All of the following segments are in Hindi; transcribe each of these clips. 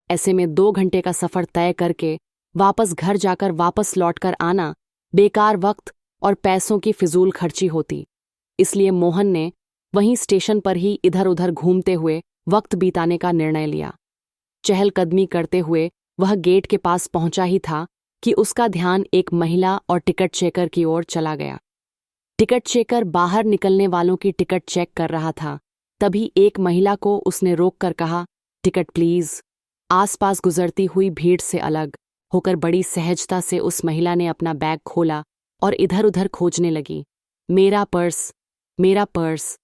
ऐसे में 2 घंटे का सफर तय करके वापस घर जाकर वापस लौटकर आना बेकार वक्त और पैसों की फिजूल खर्ची होती। इसलिए मोहन ने वहीं स्टेशन पर ही इधर उधर घूमते हुए वक्त बिताने का निर्णय लिया। चहलकदमी करते हुए वह गेट के पास पहुंचा ही था कि उसका ध्यान एक महिला और टिकट चेकर की ओर चला गया। टिकट चेकर बाहर निकलने वालों की टिकट चेक कर रहा था, तभी एक महिला को उसने रोककर कहा, टिकट प्लीज। आसपास गुजरती हुई भीड़ से अलग होकर बड़ी सहजता से उस महिला ने अपना बैग खोला और इधर उधर खोजने लगी। मेरा पर्स, मेरा पर्स।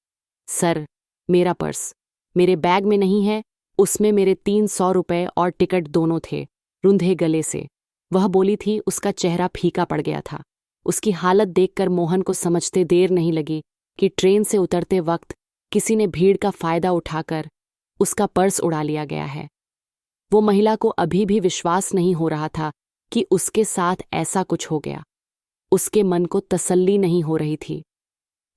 सर, मेरा पर्स मेरे बैग में नहीं है, उसमें मेरे 300 रुपए और टिकट दोनों थे। रुंधे गले से वह बोली थी। उसका चेहरा फीका पड़ गया था। उसकी हालत देखकर मोहन को समझते देर नहीं लगी कि ट्रेन से उतरते वक्त किसी ने भीड़ का फायदा उठाकर उसका पर्स उड़ा लिया गया है। वो महिला को अभी भी विश्वास नहीं हो रहा था कि उसके साथ ऐसा कुछ हो गया। उसके मन को तसल्ली नहीं हो रही थी।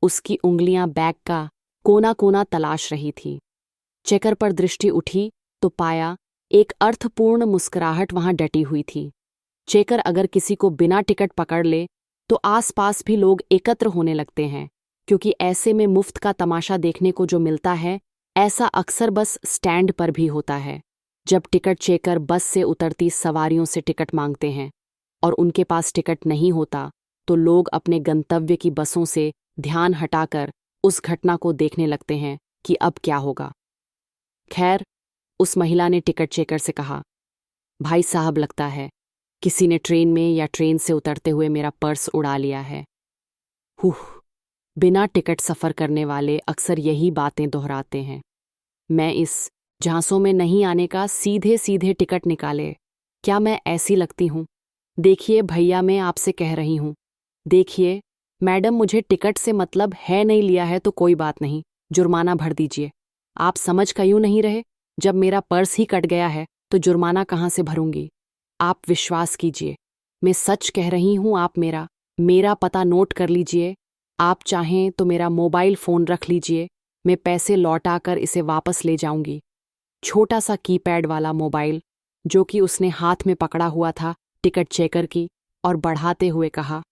उसकी उंगलियां बैग का कोना कोना तलाश रही थी। चेकर पर दृष्टि उठी तो पाया एक अर्थपूर्ण मुस्कुराहट वहां डटी हुई थी। चेकर अगर किसी को बिना टिकट पकड़ ले तो आसपास भी लोग एकत्र होने लगते हैं, क्योंकि ऐसे में मुफ्त का तमाशा देखने को जो मिलता है ऐसा अक्सर बस स्टैंड पर भी होता है, जब टिकट चेकर बस से उतरती सवारियों से टिकट मांगते हैं और उनके पास टिकट नहीं होता तो लोग अपने गंतव्य की बसों से ध्यान हटाकर उस घटना को देखने लगते हैं कि अब क्या होगा। खैर, उस महिला ने टिकट चेकर से कहा, भाई साहब, लगता है किसी ने ट्रेन में या ट्रेन से उतरते हुए मेरा पर्स उड़ा लिया है। बिना टिकट सफ़र करने वाले अक्सर यही बातें दोहराते हैं। मैं इस झांसों में नहीं आने का सीधे सीधे टिकट निकाले। क्या मैं ऐसी लगती हूँ? देखिए भैया, मैं आपसे कह रही हूँ। देखिए मैडम, मुझे टिकट से मतलब है, नहीं लिया है तो कोई बात नहीं, जुर्माना भर दीजिए। आप समझ क्यों नहीं रहे? जब मेरा पर्स ही कट गया है तो जुर्माना कहाँ से भरूंगी? आप विश्वास कीजिए, मैं सच कह रही हूँ। आप मेरा पता नोट कर लीजिए। आप चाहें तो मेरा मोबाइल फ़ोन रख लीजिए, मैं पैसे लौटाकर इसे वापस ले जाऊंगी। छोटा सा कीपैड वाला मोबाइल जो कि उसने हाथ में पकड़ा हुआ था टिकट चेकर की, और बढ़ाते हुए कहा,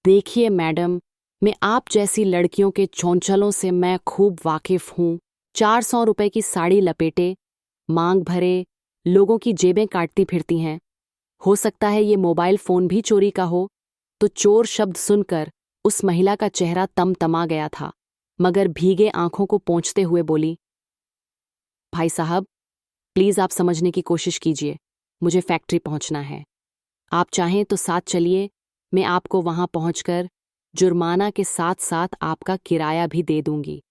देखिए मैडम, मैं आप जैसी लड़कियों के चौंचलों से मैं खूब वाकिफ हूँ। 400 रुपए की साड़ी लपेटे, मांग भरे लोगों की जेबें काटती फिरती हैं। हो सकता है ये मोबाइल फ़ोन भी चोरी का हो। तो चोर शब्द सुनकर उस महिला का चेहरा तमतमा गया था, मगर भीगे आंखों को पोंछते हुए बोली, भाई साहब, प्लीज़ आप समझने की कोशिश कीजिए। मुझे फैक्ट्री पहुंचना है। आप चाहें तो साथ चलिए, मैं आपको वहां पहुंचकर जुर्माना के साथ साथ आपका किराया भी दे दूंगी।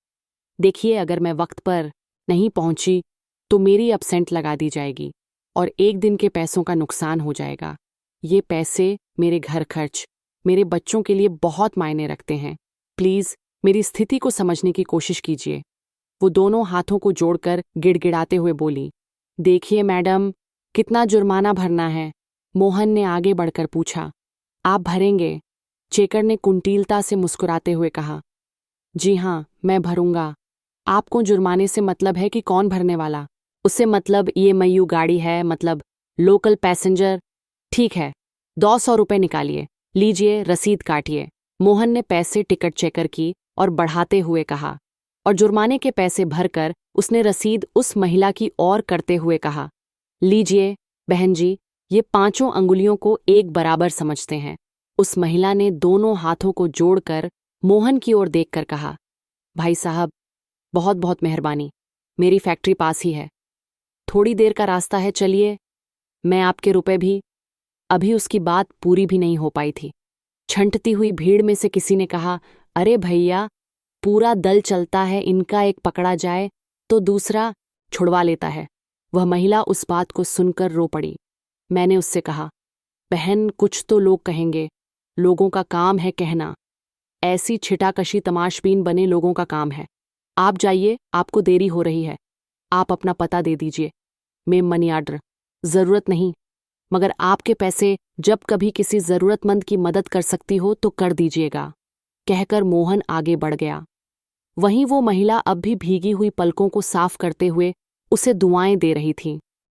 देखिए, अगर मैं वक्त पर नहीं पहुंची तो मेरी अब्सेंट लगा दी जाएगी और एक दिन के पैसों का नुकसान हो जाएगा। ये पैसे मेरे घर खर्च, मेरे बच्चों के लिए बहुत मायने रखते हैं। प्लीज़ मेरी स्थिति को समझने की कोशिश कीजिए। वो दोनों हाथों को जोड़कर गिड़गिड़ाते हुए बोली, देखिए मैडम, कितना जुर्माना भरना है? मोहन ने आगे बढ़कर पूछा। आप भरेंगे? चेकर ने कुंटीलता से मुस्कुराते हुए कहा, जी हाँ, मैं भरूंगा। आपको जुर्माने से मतलब है कि कौन भरने वाला? उससे मतलब ये मयू गाड़ी है, मतलब लोकल पैसेंजर। ठीक है, 200 रुपये निकालिए, लीजिए, रसीद काटिए। मोहन ने पैसे टिकट चेकर की और बढ़ाते हुए कहा, और जुर्माने के पैसे भरकर उसने रसीद उस महिला की ओर करते हुए कहा, लीजिए बहन जी, ये 5 अंगुलियों को एक बराबर समझते हैं। उस महिला ने दोनों हाथों को जोड़कर मोहन की ओर देखकर कहा, भाई साहब, बहुत बहुत मेहरबानी। मेरी फैक्ट्री पास ही है, थोड़ी देर का रास्ता है, चलिए, मैं आपके रुपए भी। अभी उसकी बात पूरी भी नहीं हो पाई थी। छंटती हुई भीड़ में से किसी ने कहा, अरे भैया, पूरा दल चलता है, इनका एक पकड़ा जाए तो दूसरा छुड़वा लेता है। वह महिला उस बात को सुनकर रो पड़ी। मैंने उससे कहा, बहन, कुछ तो लोग कहेंगे, लोगों का काम है कहना। ऐसी छिटाकशी तमाशबीन बने लोगों का काम है। आप जाइए, आपको देरी हो रही है। आप अपना पता दे दीजिए। मैं मनी ऑर्डर ज़रूरत नहीं, मगर आपके पैसे जब कभी किसी ज़रूरतमंद की मदद कर सकती हो तो कर दीजिएगा, कहकर मोहन आगे बढ़ गया। वहीं वो महिला अब भी भीगी हुई पलकों को साफ करते हुए उसे दुआएं दे रही थी।